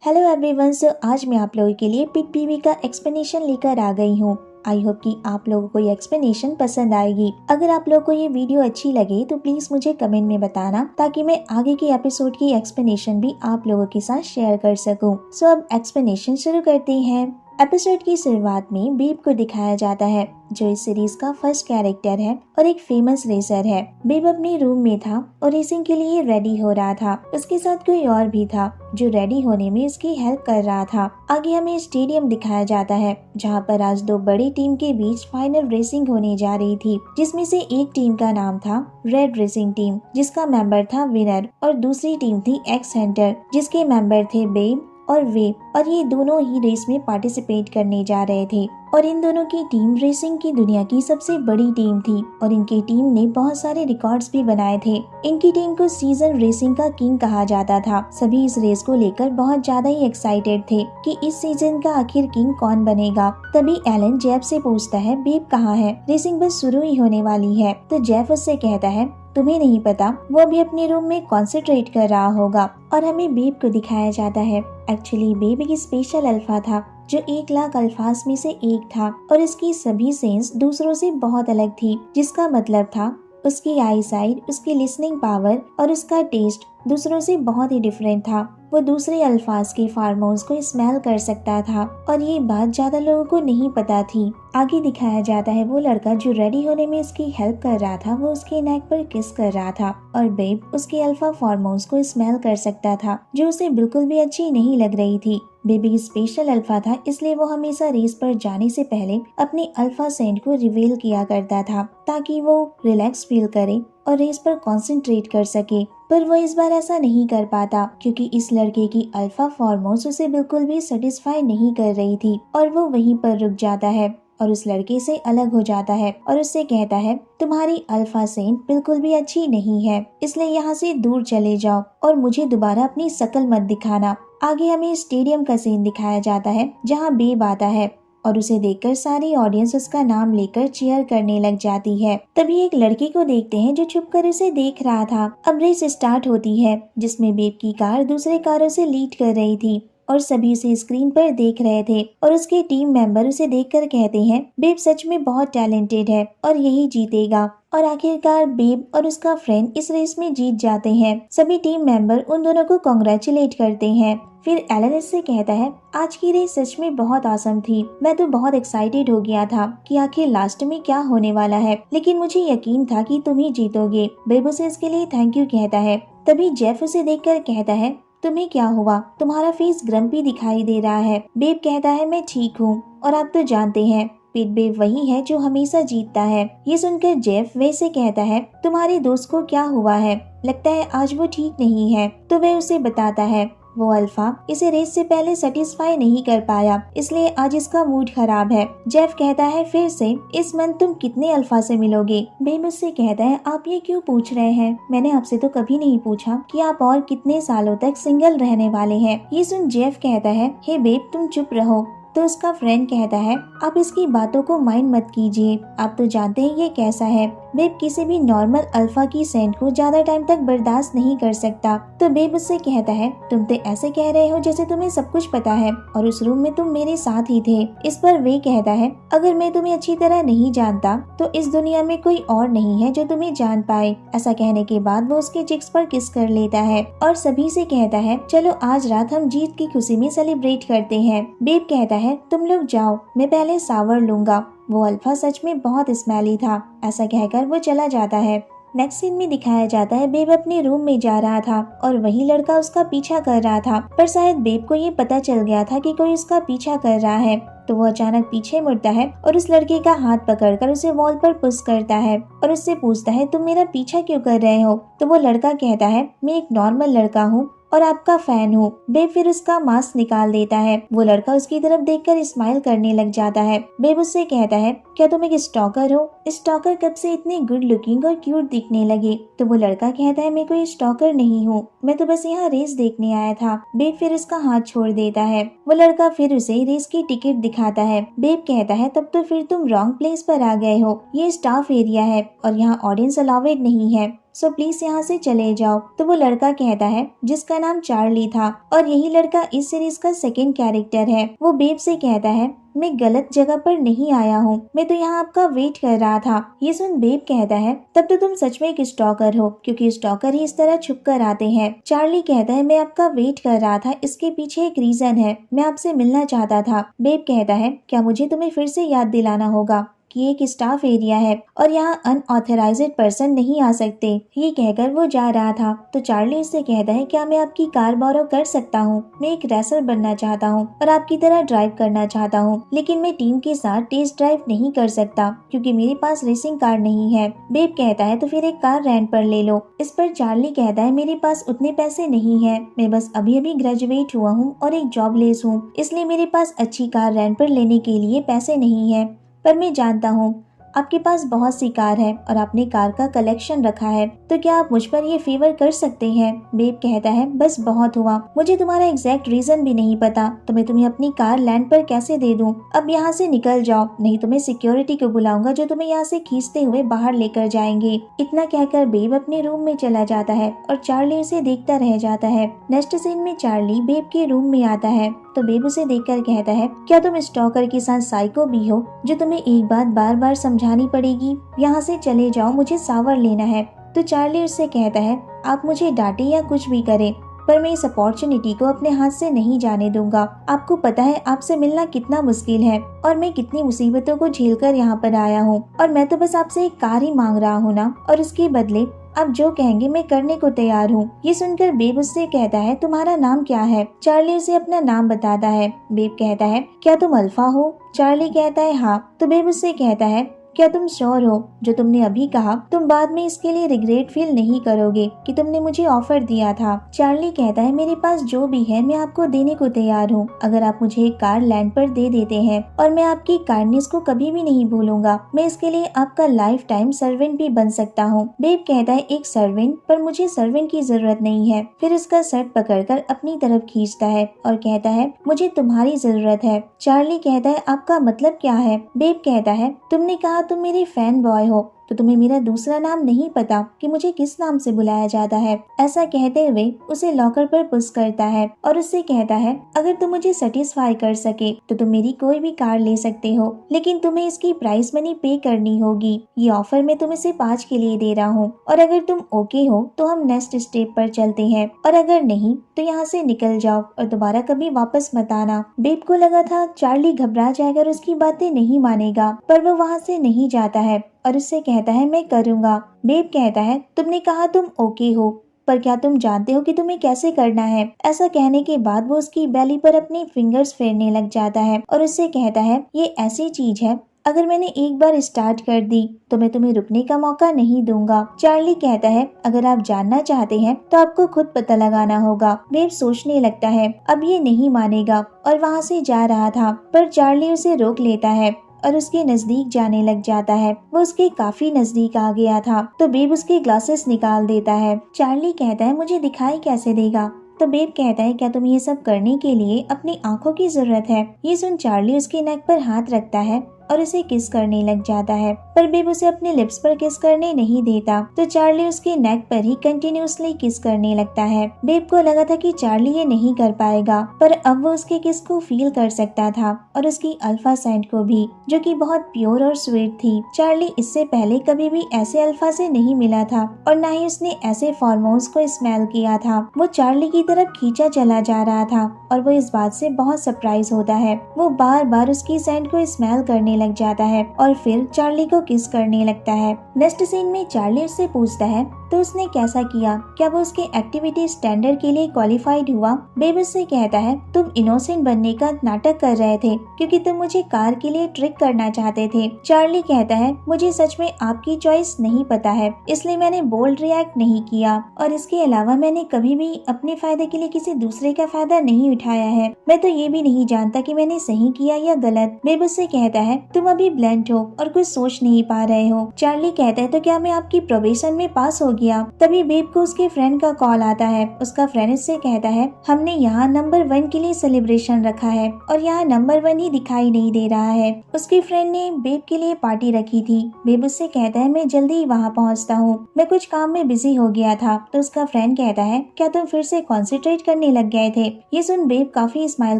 Hello everyone. सो आज मैं आप लोगों के लिए पिग पीवी का एक्सप्लेनेशन लेकर आ गई हूँ। आई होप कि आप लोगों को ये एक्सप्लेनेशन पसंद आएगी। अगर आप लोगों को ये वीडियो अच्छी लगे तो प्लीज मुझे कमेंट में बताना ताकि मैं आगे के एपिसोड की एक्सप्लेनेशन भी आप लोगों के साथ शेयर कर सकूं। सो अब एक्सप्लेनेशन शुरू करते हैं। एपिसोड की शुरुआत में बेब को दिखाया जाता है जो इस सीरीज का फर्स्ट कैरेक्टर है और एक फेमस रेसर है। बेब अपने रूम में था और रेसिंग के लिए रेडी हो रहा था। उसके साथ कोई और भी था जो रेडी होने में उसकी हेल्प कर रहा था। आगे हमें स्टेडियम दिखाया जाता है जहां पर आज दो बड़ी टीम के बीच फाइनल रेसिंग होने जा रही थी, जिसमें से एक टीम का नाम था रेड रेसिंग टीम जिसका मेंबर था विनर और दूसरी टीम थी एक्स हंटर जिसके मेंबर थे बेब और वेब, और ये दोनों ही रेस में पार्टिसिपेट करने जा रहे थे। और इन दोनों की टीम रेसिंग की दुनिया की सबसे बड़ी टीम थी और इनकी टीम ने बहुत सारे रिकॉर्ड्स भी बनाए थे। इनकी टीम को सीजन रेसिंग का किंग कहा जाता था। सभी इस रेस को लेकर बहुत ज्यादा ही एक्साइटेड थे कि इस सीजन का आखिर किंग कौन बनेगा। तभी एलन जेफ से पूछता है बेब कहाँ है, रेसिंग बस शुरू ही होने वाली है। तो जेफ उससे कहता है तुम्हें नहीं पता, वो अभी अपने रूम में कॉन्सेंट्रेट कर रहा होगा। और हमें बेब को दिखाया जाता है। एक्चुअली बेब एक स्पेशल अल्फा था जो 1 लाख अल्फास में से एक था और इसकी सभी सेंस दूसरों से बहुत अलग थी, जिसका मतलब था उसकी आई साइट, उसकी लिसनिंग पावर और उसका टेस्ट दूसरों से बहुत ही डिफरेंट था। वो दूसरे अल्फाज के फार्मोन्स को स्मेल कर सकता था और ये बात ज्यादा लोगों को नहीं पता थी। आगे दिखाया जाता है वो लड़का जो रेडी होने में उसकी हेल्प कर रहा था वो उसके नेक पर किस कर रहा था और बेब उसके अल्फा फार्मोन्स को स्मेल कर सकता था जो उसे बिल्कुल भी अच्छी नहीं लग रही थी। बेबी स्पेशल अल्फा था इसलिए वो हमेशा रेस पर जाने से पहले अपने अल्फा सेंट को रिवील किया करता था ताकि वो रिलैक्स फील करे और रेस पर कंसंट्रेट कर सके। पर वो इस बार ऐसा नहीं कर पाता क्योंकि इस लड़के की अल्फा फॉर्मोन्स उसे बिल्कुल भी सेटिस्फाई नहीं कर रही थी और वो वहीं पर रुक जाता है और उस लड़के से अलग हो जाता है और उससे कहता है तुम्हारी अल्फा सेंट बिल्कुल भी अच्छी नहीं है, इसलिए यहाँ से दूर चले जाओ और मुझे दोबारा अपनी शक्ल मत दिखाना। आगे हमें स्टेडियम का सीन दिखाया जाता है जहाँ बेब आता है और उसे देखकर सारी ऑडियंस उसका नाम लेकर चीयर करने लग जाती है। तभी एक लड़के को देखते हैं जो छुपकर उसे देख रहा था। अब रेस स्टार्ट होती है जिसमें बेब की कार दूसरे कारों से लीड कर रही थी और सभी उसे स्क्रीन पर देख रहे थे और उसके टीम मेंबर उसे देखकर कहते हैं बेब सच में बहुत टैलेंटेड है और यही जीतेगा। और आखिरकार बेब और उसका फ्रेंड इस रेस में जीत जाते हैं। सभी टीम मेंबर उन दोनों को कांग्रेचुलेट करते हैं। फिर एलन इससे कहता है आज की रेस सच में बहुत आसम थी। मैं तो बहुत एक्साइटेड हो गया था कि आखिर लास्ट में क्या होने वाला है, लेकिन मुझे यकीन था कि तुम ही जीतोगे। बेब उसे इसके लिए थैंक यू कहता है। तभी जेफ उसे देखकर कहता है तुम्हें क्या हुआ, तुम्हारा फेस ग्रम्पी दिखाई दे रहा है। बेब कहता है मैं ठीक हूँ और आप तो जानते हैं पिट बेब वही है जो हमेशा जीतता है। ये सुनकर जेफ वैसे कहता है तुम्हारे दोस्त को क्या हुआ है, लगता है आज वो ठीक नहीं है। तो वह उसे बताता है वो अल्फा इसे रेस से पहले सेटिस्फाई नहीं कर पाया इसलिए आज इसका मूड खराब है। जेफ कहता है फिर से इस मंथ तुम कितने अल्फा से मिलोगे। बेब उससे कहता है आप ये क्यों पूछ रहे हैं, मैंने आपसे तो कभी नहीं पूछा कि आप और कितने सालों तक सिंगल रहने वाले हैं। ये सुन जेफ कहता है हे बेब तुम चुप रहो। तो उसका फ्रेंड कहता है आप इसकी बातों को माइंड मत कीजिए, आप तो जानते हैं ये कैसा है। बेब किसी भी नॉर्मल अल्फा की सेंट को ज्यादा टाइम तक बर्दाश्त नहीं कर सकता। तो बेब उससे कहता है तुम तो ऐसे कह रहे हो जैसे तुम्हें सब कुछ पता है और उस रूम में तुम मेरे साथ ही थे। इस पर वे कहता है अगर मैं तुम्हें अच्छी तरह नहीं जानता तो इस दुनिया में कोई और नहीं है जो तुम्हें जान पाए। ऐसा कहने के बाद वो उसके चिक्स पर किस कर लेता है और सभी से कहता है चलो आज रात हम जीत की खुशी में सेलिब्रेट करते हैं। बेब कहता है तुम लोग जाओ, मैं पहले शावर लूंगा। वो अल्फा सच में बहुत स्मेली था। ऐसा कहकर वो चला जाता है। नेक्स्ट सीन में दिखाया जाता है बेब अपने रूम में जा रहा था और वही लड़का उसका पीछा कर रहा था, पर शायद बेब को ये पता चल गया था कि कोई उसका पीछा कर रहा है। तो वो अचानक पीछे मुड़ता है और उस लड़के का हाथ पकड़कर उसे वॉल पर पुश करता है और उससे पूछता है तुम मेरा पीछा क्यों कर रहे हो। तो वो लड़का कहता है मैं एक नॉर्मल लड़का हूँ और आपका फैन हूँ। बेब फिर उसका मास्क निकाल देता है। वो लड़का उसकी तरफ देखकर स्माइल करने लग जाता है। बेब उससे कहता है क्या तुम एक स्टॉकर हो, स्टॉकर कब से इतने गुड लुकिंग और क्यूट दिखने लगे। तो वो लड़का कहता है मैं कोई स्टॉकर नहीं हूँ, मैं तो बस यहाँ रेस देखने आया था। बेब फिर उसका हाथ छोड़ देता है। वो लड़का फिर उसे रेस की टिकट दिखाता है। बेब कहता है तब तो फिर तुम रॉन्ग प्लेस पर आ गए हो, ये स्टाफ एरिया है और यहाँ ऑडियंस अलाउड नहीं है। सो प्लीज यहाँ से चले जाओ। तो वो लड़का कहता है जिसका नाम चार्ली था और यही लड़का इस सीरीज का सेकंड कैरेक्टर है। वो बेब से कहता है मैं गलत जगह पर नहीं आया हूँ, मैं तो यहाँ आपका वेट कर रहा था। ये सुन बेब कहता है तब तो तुम सच में एक स्टॉकर हो, क्योंकि स्टॉकर ही इस तरह छुप कर आते हैं। चार्ली कहता है मैं आपका वेट कर रहा था, इसके पीछे एक रीजन है, मैं आपसे मिलना चाहता था। बेब कहता है क्या मुझे तुम्हें फिर से याद दिलाना होगा कि एक स्टाफ एरिया है और यहाँ अनऑथराइज्ड पर्सन नहीं आ सकते। ये कहकर वो जा रहा था तो चार्ली उससे कहता है क्या मैं आपकी कार बोरो कर सकता हूँ, मैं एक रेसर बनना चाहता हूँ और आपकी तरह ड्राइव करना चाहता हूँ, लेकिन मैं टीम के साथ टेस्ट ड्राइव नहीं कर सकता क्योंकि मेरे पास रेसिंग कार नहीं है। बेब कहता है तो फिर एक कार रेंट पर ले लो। इस पर चार्ली कहता है मेरे पास उतने पैसे नहीं है, मैं बस अभी अभी ग्रेजुएट हुआ हूँ और एक जॉबलेस हूँ, इसलिए मेरे पास अच्छी कार रेंट पर लेने के लिए पैसे नहीं है। पर मैं जानता हूँ आपके पास बहुत सी कार है और आपने कार का कलेक्शन रखा है, तो क्या आप मुझ पर ये फेवर कर सकते हैं। बेब कहता है बस बहुत हुआ, मुझे तुम्हारा एग्जैक्ट रीजन भी नहीं पता, तो मैं तुम्हें अपनी कार लैंड पर कैसे दे दूं। अब यहाँ से निकल जाओ, नहीं तो मैं सिक्योरिटी को बुलाऊंगा जो तुम्हें यहाँ से खींचते हुए बाहर लेकर जाएंगे। इतना कहकर बेब अपने रूम में चला जाता है और चार्ली उसे देखता रह जाता है। नेक्स्ट सीन में चार्ली बेब के रूम में आता है तो बेब उसे देखकर कहता है क्या तुम स्टॉकर के साथ साइको भी हो जो तुम्हें एक बात बार बार समझानी पड़ेगी, यहाँ से चले जाओ, मुझे सावर लेना है। तो चार्ली उससे कहता है आप मुझे डांटे या कुछ भी करें पर मैं इस अपॉर्चुनिटी को अपने हाथ से नहीं जाने दूंगा। आपको पता है आपसे मिलना कितना मुश्किल है और मैं कितनी मुसीबतों को झेलकर यहाँ पर आया हूँ और मैं तो बस आपसे एक कार ही मांग रहा हूँ ना, और उसके बदले आप जो कहेंगे मैं करने को तैयार हूँ। ये सुनकर बेब उससे कहता है तुम्हारा नाम क्या है। चार्ली उसे अपना नाम बताता है। बेब कहता है क्या तुम अल्फा हो। चार्ली कहता है हाँ। तो बेब उससे कहता है क्या तुम श्योर हो जो तुमने अभी कहा, तुम बाद में इसके लिए रिग्रेट फील नहीं करोगे कि तुमने मुझे ऑफर दिया था। चार्ली कहता है मेरे पास जो भी है मैं आपको देने को तैयार हूँ, अगर आप मुझे एक कार लैंड पर दे देते हैं, और मैं आपकी काइंडनेस को कभी भी नहीं भूलूंगा। मैं इसके लिए आपका लाइफ टाइम सर्वेंट भी बन सकता हूँ। बेब कहता है एक सर्वेंट, पर मुझे सर्वेंट की जरूरत नहीं है। फिर उसका शर्ट पकड़कर अपनी तरफ खींचता है और कहता है मुझे तुम्हारी जरूरत है। चार्ली कहता है आपका मतलब क्या है। बेब कहता है तुमने कहा तुम मेरे फैन बॉय हो, तो तुम्हें मेरा दूसरा नाम नहीं पता कि मुझे किस नाम से बुलाया जाता है। ऐसा कहते हुए उसे लॉकर पर पुश करता है और उससे कहता है अगर तुम मुझे सेटिस्फाई कर सके तो तुम मेरी कोई भी कार ले सकते हो, लेकिन तुम्हें इसकी प्राइस मनी पे करनी होगी। ये ऑफर मैं तुम्हें सिर्फ आज के लिए दे रहा हूँ, और अगर तुम ओके हो तो हम नेक्स्ट स्टेप पर चलते हैं, और अगर नहीं तो यहाँ से निकल जाओ और दोबारा कभी वापस मत आना। बेब को लगा था चार्ली घबरा जाएगा और उसकी बातें नहीं मानेगा, पर वो वहाँ से नहीं जाता है और उससे कहता है मैं करूँगा। बेब कहता है तुमने कहा तुम ओके हो, पर क्या तुम जानते हो कि तुम्हें कैसे करना है। ऐसा कहने के बाद वो उसकी बैली पर अपनी फिंगर्स फेरने लग जाता है और उससे कहता है ये ऐसी चीज है अगर मैंने एक बार स्टार्ट कर दी तो मैं तुम्हें रुकने का मौका नहीं दूंगा। चार्ली कहता है अगर आप जानना चाहते हैं तो आपको खुद पता लगाना होगा। बेब सोचने लगता है अब ये नहीं मानेगा और वहाँ से जा रहा था, पर चार्ली उसे रोक लेता है और उसके नजदीक जाने लग जाता है। वो उसके काफी नजदीक आ गया था तो बेब उसके ग्लासेस निकाल देता है। चार्ली कहता है मुझे दिखाई कैसे देगा। तो बेब कहता है क्या तुम्हें ये सब करने के लिए अपनी आंखों की जरूरत है। ये सुन चार्ली उसके नेक पर हाथ रखता है और उसे किस करने लग जाता है, पर बेब उसे अपने लिप्स पर किस करने नहीं देता। तो चार्ली उसके नेक पर ही कंटिन्यूअसली किस करने लगता है। बेब को लगा था कि चार्ली ये नहीं कर पाएगा, पर अब वो उसके किस को फील कर सकता था और उसकी अल्फा सेंट को भी, जो कि बहुत प्योर और स्वीट थी। चार्ली इससे पहले कभी भी ऐसे अल्फा से नहीं मिला था और न ही उसने ऐसे फॉर्मोन्स को स्मेल किया था। वो चार्ली की तरफ खींचा चला जा रहा था और वो इस बात से बहुत सरप्राइज होता है। वो बार बार उसकी सेंट को स्मेल करने लग जाता है और फिर चार्ली को किस करने लगता है। नेक्स्ट सीन में चार्ली उससे पूछता है तो उसने कैसा किया, क्या वो उसके एक्टिविटी स्टैंडर्ड के लिए क्वालिफाइड हुआ। बेब उससे कहता है तुम इनोसेंट बनने का नाटक कर रहे थे क्योंकि तुम मुझे कार के लिए ट्रिक करना चाहते थे। चार्ली कहता है मुझे सच में आपकी चॉइस नहीं पता है, इसलिए मैंने बोल्ड रिएक्ट नहीं किया, और इसके अलावा मैंने कभी भी अपने फायदे के लिए किसी दूसरे का फायदा नहीं उठाया है। मैं तो ये भी नहीं जानता कि मैंने सही किया या गलत। बेब उससे कहता है तुम अभी ब्लैंक हो और कुछ सोच नहीं पा रहे हो। चार्ली कहता है तो क्या मैं आपकी प्रोबेशन में पास हो गया? तभी बेब को उसके फ्रेंड का कॉल आता है। उसका फ्रेंड उससे कहता है हमने यहाँ नंबर 1 के लिए सेलिब्रेशन रखा है और यहाँ नंबर 1 ही दिखाई नहीं दे रहा है। उसके फ्रेंड ने बेब के लिए पार्टी रखी थी। बेब उससे कहता है मैं जल्दी ही वहाँ पहुँचता हूँ, मैं कुछ काम में बिजी हो गया था। तो उसका फ्रेंड कहता है क्या तुम फिर से कॉन्सेंट्रेट करने लग गए थे? ये सुन बेब काफी स्माइल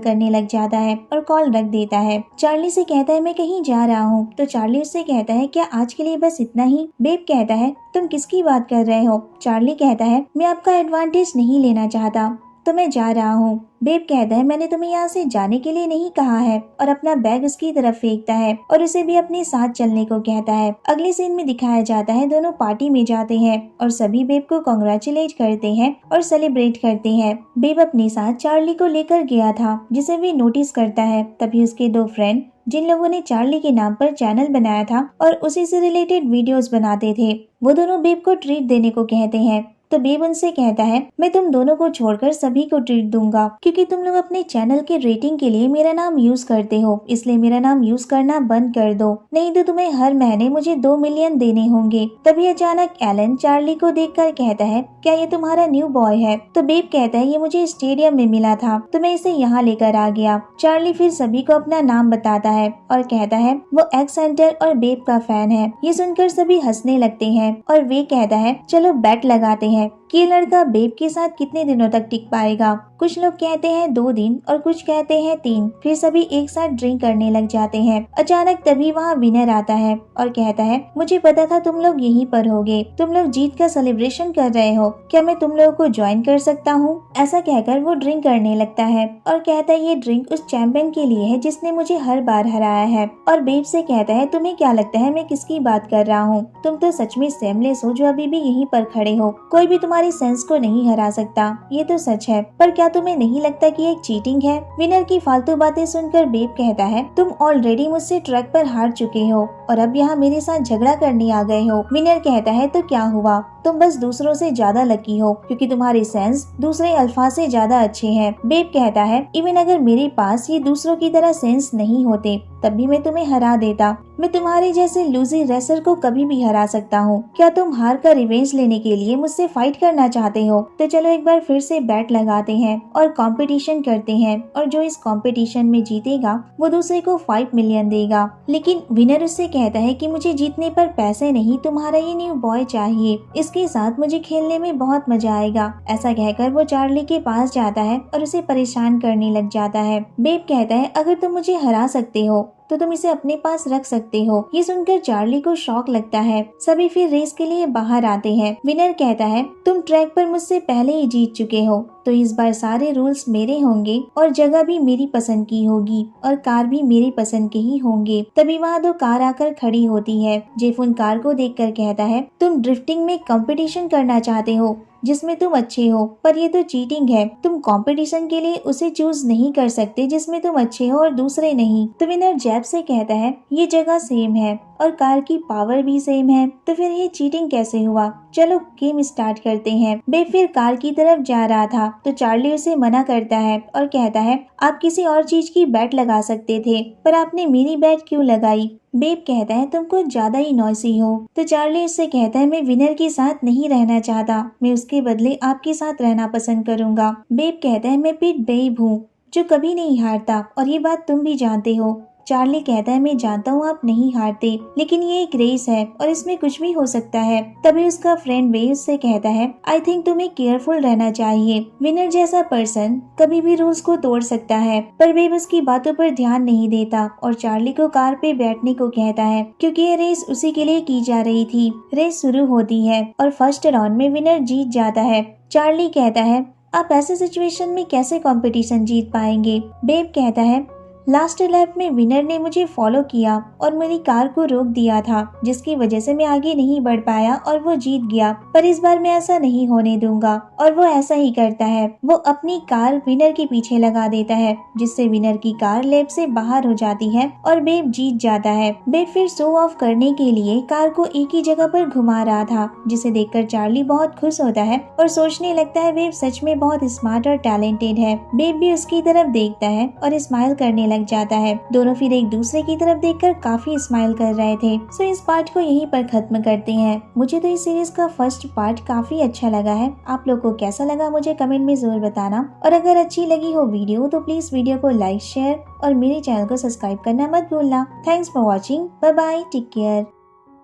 करने लग जाता है और कॉल रख देता है। चार्ली से कहता है मैं कहीं जा रहा हूँ। तो चार्ली उससे कहता है क्या आज के लिए बस इतना ही? बेब कहता है तुम किसकी बात कर रहे हो? चार्ली कहता है मैं आपका एडवांटेज नहीं लेना चाहता तो मैं जा रहा हूँ। बेब कहता है मैंने तुम्हें यहाँ से जाने के लिए नहीं कहा है और अपना बैग उसकी तरफ फेंकता है और उसे भी अपने साथ चलने को कहता है। अगले सीन में दिखाया जाता है दोनों पार्टी में जाते हैं और सभी बेब को कॉन्ग्रेचुलेट करते हैं और सेलिब्रेट करते हैं। बेब अपने साथ चार्ली को लेकर गया था जिसे वे नोटिस करता है। तभी उसके 2 फ्रेंड जिन लोगों ने चार्ली के नाम पर चैनल बनाया था और उसी से रिलेटेड वीडियोस बनाते थे, वो दोनों बेब को ट्रीट देने को कहते हैं। तो बेब उनसे कहता है मैं तुम दोनों को छोड़कर सभी को ट्रीट दूंगा क्योंकि तुम लोग अपने चैनल के रेटिंग के लिए मेरा नाम यूज करते हो, इसलिए मेरा नाम यूज करना बंद कर दो, नहीं तो तुम्हें हर महीने मुझे 2 मिलियन देने होंगे। तभी अचानक एलन चार्ली को देखकर कहता है क्या ये तुम्हारा न्यू बॉय है? तो बेब कहता है ये मुझे स्टेडियम में मिला था तो मैं इसे यहाँ लेकर आ गया। चार्ली फिर सभी को अपना नाम बताता है और कहता है वो एक्स सेंटर और बेब का फैन है। ये सुनकर सभी हंसने लगते हैं और वे कहता है चलो बैट लगाते हैं कि लड़का बेब के साथ कितने दिनों तक टिक पाएगा। कुछ लोग कहते हैं 2 दिन और कुछ कहते हैं 3। फिर सभी एक साथ ड्रिंक करने लग जाते हैं। अचानक तभी वहाँ विनर आता है और कहता है मुझे पता था तुम लोग यहीं पर होगे, तुम लोग जीत का सेलिब्रेशन कर रहे हो, क्या मैं तुम लोगों को ज्वाइन कर सकता हूँ? ऐसा कहकर वो ड्रिंक करने लगता है और कहता है ये ड्रिंक उस चैंपियन के लिए है जिसने मुझे हर बार हराया है। और बेब से कहता है तुम्हें क्या लगता है मैं किसकी बात कर रहा हूँ? तुम तो सच में सेमलेस हो जो अभी भी यहीं पर खड़े हो, कोई भी तुम्हारी सेंस को नहीं हरा सकता, ये तो सच है, पर क्या तुम्हें नहीं लगता कि एक चीटिंग है? विनर की फालतू बातें सुनकर बेब कहता है तुम ऑलरेडी मुझसे ट्रैक पर हार चुके हो और अब यहाँ मेरे साथ झगड़ा करने आ गए हो। विनर कहता है तो क्या हुआ, तुम बस दूसरों से ज्यादा लकी हो क्योंकि तुम्हारे सेंस दूसरे अल्फा से ज्यादा अच्छे हैं। बेब कहता है इवन अगर मेरे पास ये दूसरों की तरह सेंस नहीं होते तब भी मैं तुम्हें हरा देता, मैं तुम्हारे जैसे लूजी रेसर को कभी भी हरा सकता हूँ। क्या तुम हार का रिवेंज लेने के लिए मुझसे फाइट करना चाहते हो? तो चलो एक बार फिर से बैट लगाते हैं और कंपटीशन करते हैं और जो इस कंपटीशन में जीतेगा वो दूसरे को 5 मिलियन देगा। लेकिन विनर उससे कहता है कि मुझे जीतने पर पैसे नहीं, तुम्हारा ये न्यू बॉय चाहिए, इसके साथ मुझे खेलने में बहुत मजा आएगा। ऐसा कहकर वो चार्ली के पास जाता है और उसे परेशान करने लग जाता है। बेब कहता है अगर तुम मुझे हरा सकते हो तो तुम इसे अपने पास रख सकते हो। ये सुनकर चार्ली को शॉक लगता है। सभी फिर रेस के लिए बाहर आते हैं। विनर कहता है तुम ट्रैक पर मुझसे पहले ही जीत चुके हो तो इस बार सारे रूल्स मेरे होंगे और जगह भी मेरी पसंद की होगी और कार भी मेरी पसंद के ही होंगे। तभी वहाँ 2 कार आकर खड़ी होती है। जेफ उन कार को देखकर कहता है तुम ड्रिफ्टिंग में कंपटीशन करना चाहते हो जिसमें तुम अच्छे हो, पर ये तो चीटिंग है। तुम कंपटीशन के लिए उसे चूज नहीं कर सकते जिसमें तुम अच्छे हो और दूसरे नहीं। तो विनर जैब से कहता है ये जगह सेम है और कार की पावर भी सेम है, तो फिर ये चीटिंग कैसे हुआ? चलो गेम स्टार्ट करते हैं। बेब फिर कार की तरफ जा रहा था तो चार्ली उसे मना करता है और कहता है आप किसी और चीज की बैट लगा सकते थे पर आपने मेरी बैट क्यों लगाई? बेब कहता है तुम कुछ ज्यादा ही नॉइसी हो। तो चार्ली उससे कहता है मैं विनर के साथ नहीं रहना चाहता, मैं उसके बदले आपके साथ रहना पसंद करूंगा। बेब कहता है मैं पिट बेब हूँ जो कभी नहीं हारता और ये बात तुम भी जानते हो। चार्ली कहता है मैं जानता हूँ आप नहीं हारते, लेकिन ये एक रेस है और इसमें कुछ भी हो सकता है। तभी उसका फ्रेंड वे उससे कहता है आई थिंक तुम्हें केयरफुल रहना चाहिए, विनर जैसा पर्सन कभी भी रूल्स को तोड़ सकता है। पर वेब उसकी बातों पर ध्यान नहीं देता और चार्ली को कार पे बैठने को कहता है क्योंकि ये रेस उसी के लिए की जा रही थी। रेस शुरू होती है और फर्स्ट राउंड में विनर जीत जाता है। चार्ली कहता है आप ऐसे सिचुएशन में कैसे कंपटीशन जीत पाएंगे? बेब कहता है लास्ट लैप में विनर ने मुझे फॉलो किया और मेरी कार को रोक दिया था जिसकी वजह से मैं आगे नहीं बढ़ पाया और वो जीत गया, पर इस बार मैं ऐसा नहीं होने दूंगा। और वो ऐसा ही करता है, वो अपनी कार विनर के पीछे लगा देता है जिससे विनर की कार लैप से बाहर हो जाती है और बेब जीत जाता है। बेब फिर शो ऑफ करने के लिए कार को एक ही जगह पर घुमा रहा था जिसे देखकर चार्ली बहुत खुश होता है और सोचने लगता है बेब सच में बहुत स्मार्ट और टैलेंटेड है। बेब भी उसकी तरफ देखता है और स्माइल करने लग जाता है। दोनों फिर एक दूसरे की तरफ देखकर काफी स्माइल कर रहे थे। सो इस पार्ट को यहीं पर खत्म करते हैं। मुझे तो इस सीरीज का फर्स्ट पार्ट काफी अच्छा लगा है। आप लोग को कैसा लगा मुझे कमेंट में जरूर बताना, और अगर अच्छी लगी हो वीडियो तो प्लीज वीडियो को लाइक, शेयर और मेरे चैनल को सब्सक्राइब करना मत भूलना। Thanks for watching. Bye bye, take care.